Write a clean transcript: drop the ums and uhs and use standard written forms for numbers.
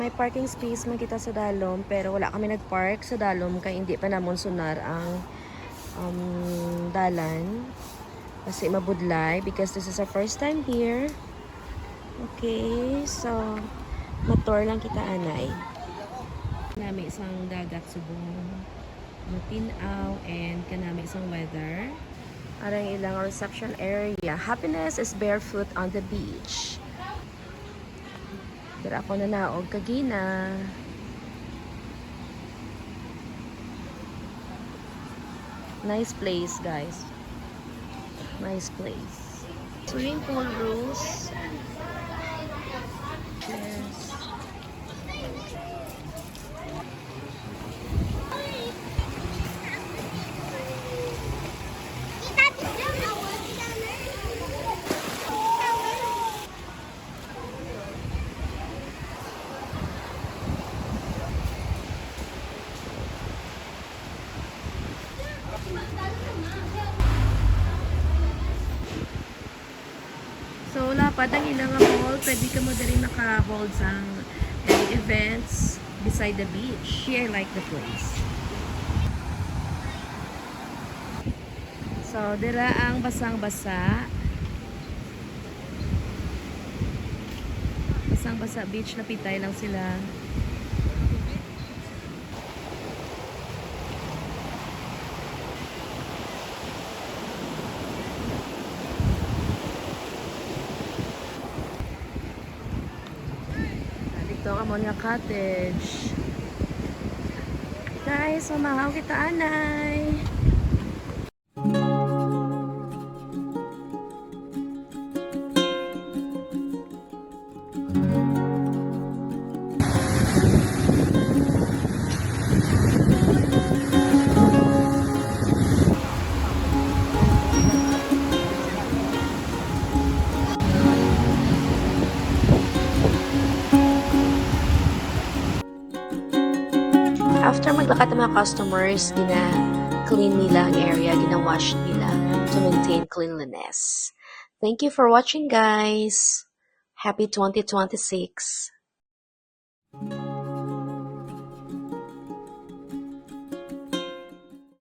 May parking space man kita sa dalom, pero wala kami nagpark sa dalom kaya hindi pa namon sunar ang dalan. Kasi mabudlay because this is our first time here. Okay, so motor lang kita anay. Kanami isang dagat subong matinaw and kanami isang weather. Arang ilang reception area. Happiness is barefoot on the beach. Pero ako na naog kagina. Nice place, guys. Nice place. Swimming pool rules. Yes. So, lapad ang ilang hall. Pwede ka mo dali naka-hold sa any events beside the beach. Here, I like the place. So, dira ang basang-basa. Basang-basa beach. Napitay lang sila. Ito ang Amonia Cottage. Guys, mamahaw kita anay. After maglakad ng mga customers, gina-clean nila ang area, gina-wash nila to maintain cleanliness. Thank you for watching, guys. Happy 2026.